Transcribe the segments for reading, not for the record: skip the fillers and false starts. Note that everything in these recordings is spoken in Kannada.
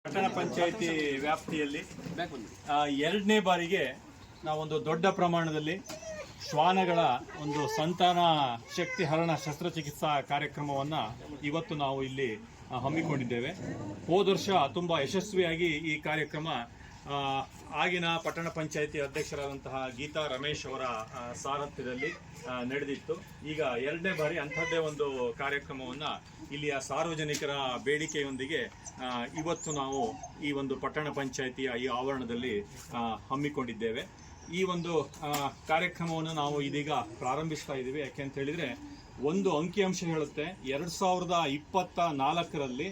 ಪಟ್ಟಣ ಪಂಚಾಯಿತಿ ವ್ಯಾಪ್ತಿಯಲ್ಲಿ ಎರಡನೇ ಬಾರಿಗೆ ನಾವೊಂದು ದೊಡ್ಡ ಪ್ರಮಾಣದಲ್ಲಿ ಶ್ವಾನಗಳ ಒಂದು ಸಂತಾನ ಶಕ್ತಿ ಹರಣ ಶಸ್ತ್ರಚಿಕಿತ್ಸಾ ಕಾರ್ಯಕ್ರಮವನ್ನು ಇವತ್ತು ನಾವು ಇಲ್ಲಿ ಹಮ್ಮಿಕೊಂಡಿದ್ದೇವೆ. ಹೋದ ವರ್ಷ ತುಂಬ ಯಶಸ್ವಿಯಾಗಿ ಈ ಕಾರ್ಯಕ್ರಮ ಆಗಿನ ಪಟ್ಟಣ ಪಂಚಾಯಿತಿ ಅಧ್ಯಕ್ಷರಾದಂತಹ ಗೀತಾ ರಮೇಶ್ ಅವರ ಸಾರಥ್ಯದಲ್ಲಿ ನಡೆದಿತ್ತು. ಈಗ ಎರಡನೇ ಬಾರಿ ಅಂಥದ್ದೇ ಒಂದು ಕಾರ್ಯಕ್ರಮವನ್ನು ಇಲ್ಲಿಯ ಸಾರ್ವಜನಿಕರ ಬೇಡಿಕೆಯೊಂದಿಗೆ ಇವತ್ತು ನಾವು ಈ ಒಂದು ಪಟ್ಟಣ ಪಂಚಾಯಿತಿಯ ಈ ಆವರಣದಲ್ಲಿ ಹಮ್ಮಿಕೊಂಡಿದ್ದೇವೆ. ಈ ಒಂದು ಕಾರ್ಯಕ್ರಮವನ್ನು ನಾವು ಇದೀಗ ಪ್ರಾರಂಭಿಸ್ತಾ ಇದ್ದೀವಿ. ಯಾಕೆಂತ ಹೇಳಿದರೆ ಒಂದು ಅಂಕಿಅಂಶ ಹೇಳುತ್ತೆ, 2024ರಲ್ಲಿ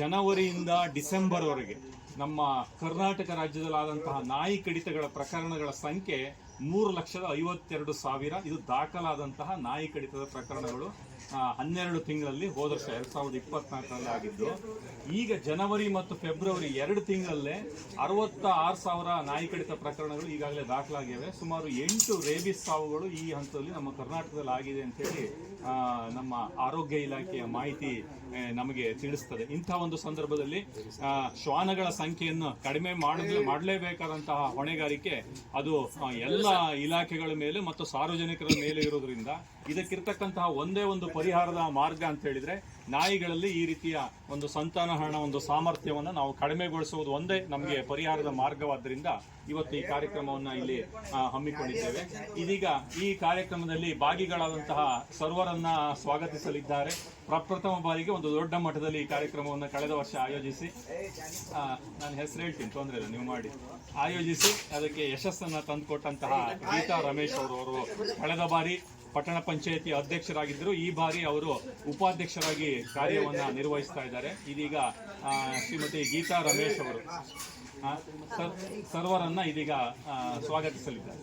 ಜನವರಿಯಿಂದ ಡಿಸೆಂಬರ್ವರೆಗೆ ನಮ್ಮ ಕರ್ನಾಟಕ ರಾಜ್ಯದಲ್ಲಾದಂತಹ ನಾಯಿ ಕಡಿತಗಳ ಪ್ರಕರಣಗಳ ಸಂಖ್ಯೆ 3,52,000. ಇದು ದಾಖಲಾದಂತಹ ನಾಯಿ ಕಡಿತದ ಪ್ರಕರಣಗಳು 12 ತಿಂಗಳಲ್ಲಿ ಹೋದ ವರ್ಷ 2024ರಲ್ಲಿ ಆಗಿದ್ದು, ಈಗ ಜನವರಿ ಮತ್ತು ಫೆಬ್ರವರಿ 2 ತಿಂಗಳಲ್ಲೇ 66,000 ನಾಯಿ ಕಡಿತ ಪ್ರಕರಣಗಳು ಈಗಾಗಲೇ ದಾಖಲಾಗಿವೆ. ಸುಮಾರು 8 ರೇಬಿಸ್ ಸಾವುಗಳು ಈ ಹಂತದಲ್ಲಿ ನಮ್ಮ ಕರ್ನಾಟಕದಲ್ಲಿ ಆಗಿದೆ ಅಂತೇಳಿ ನಮ್ಮ ಆರೋಗ್ಯ ಇಲಾಖೆಯ ಮಾಹಿತಿ ನಮಗೆ ತಿಳಿಸ್ತದೆ. ಇಂಥ ಒಂದು ಸಂದರ್ಭದಲ್ಲಿ ಶ್ವಾನಗಳ ಸಂಖ್ಯೆಯನ್ನು ಕಡಿಮೆ ಮಾಡಲೇಬೇಕಾದಂತಹ ಹೊಣೆಗಾರಿಕೆ ಅದು ಎಲ್ಲ ಇಲಾಖೆಗಳ ಮೇಲೆ ಮತ್ತು ಸಾರ್ವಜನಿಕರ ಮೇಲೆ ಇರೋದ್ರಿಂದ ಇದಕ್ಕಿರ್ತಕ್ಕಂತಹ ಒಂದೇ ಒಂದು ಪರಿಹಾರದ ಮಾರ್ಗ ಅಂತ ಹೇಳಿದ್ರೆ ನಾಯಿಗಳಲ್ಲಿ ಈ ರೀತಿಯ ಒಂದು ಸಂತಾನಹರಣ ಒಂದು ಸಾಮರ್ಥ್ಯವನ್ನು ನಾವು ಕಡಿಮೆಗೊಳಿಸುವುದು ಒಂದೇ ನಮಗೆ ಪರಿಹಾರದ ಮಾರ್ಗವಾದ್ದರಿಂದ ಇವತ್ತು ಈ ಕಾರ್ಯಕ್ರಮವನ್ನು ಇಲ್ಲಿ ಹಮ್ಮಿಕೊಂಡಿದ್ದೇವೆ. ಇದೀಗ ಈ ಕಾರ್ಯಕ್ರಮದಲ್ಲಿ ಭಾಗಿಗಳಾದಂತಹ ಸರ್ವರನ್ನ ಸ್ವಾಗತಿಸಲಿದ್ದಾರೆ. ಪ್ರಪ್ರಥಮ ಬಾರಿಗೆ ಒಂದು ದೊಡ್ಡ ಮಟ್ಟದಲ್ಲಿ ಈ ಕಾರ್ಯಕ್ರಮವನ್ನು ಕಳೆದ ವರ್ಷ ಆಯೋಜಿಸಿ, ನಾನು ಹೆಸರು ಹೇಳ್ತೀನಿ, ತೊಂದರೆ ಇಲ್ಲ, ನೀವು ಮಾಡಿ, ಆಯೋಜಿಸಿ ಅದಕ್ಕೆ ಯಶಸ್ಸನ್ನು ತಂದುಕೊಟ್ಟಂತಹ ಗೀತಾ ರಮೇಶ್ ಅವರು ಕಳೆದ ಬಾರಿ ಪಟ್ಟಣ ಪಂಚಾಯಿತಿ ಅಧ್ಯಕ್ಷರಾಗಿದ್ದರು. ಈ ಬಾರಿ ಅವರು ಉಪಾಧ್ಯಕ್ಷರಾಗಿ ಕಾರ್ಯವನ್ನು ನಿರ್ವಹಿಸ್ತಾ ಇದ್ದಾರೆ. ಇದೀಗ ಶ್ರೀಮತಿ ಗೀತಾ ರಮೇಶ್ ಅವರು ಸರ್ವರನ್ನ ಇದೀಗ ಸ್ವಾಗತಿಸಲಿದ್ದಾರೆ.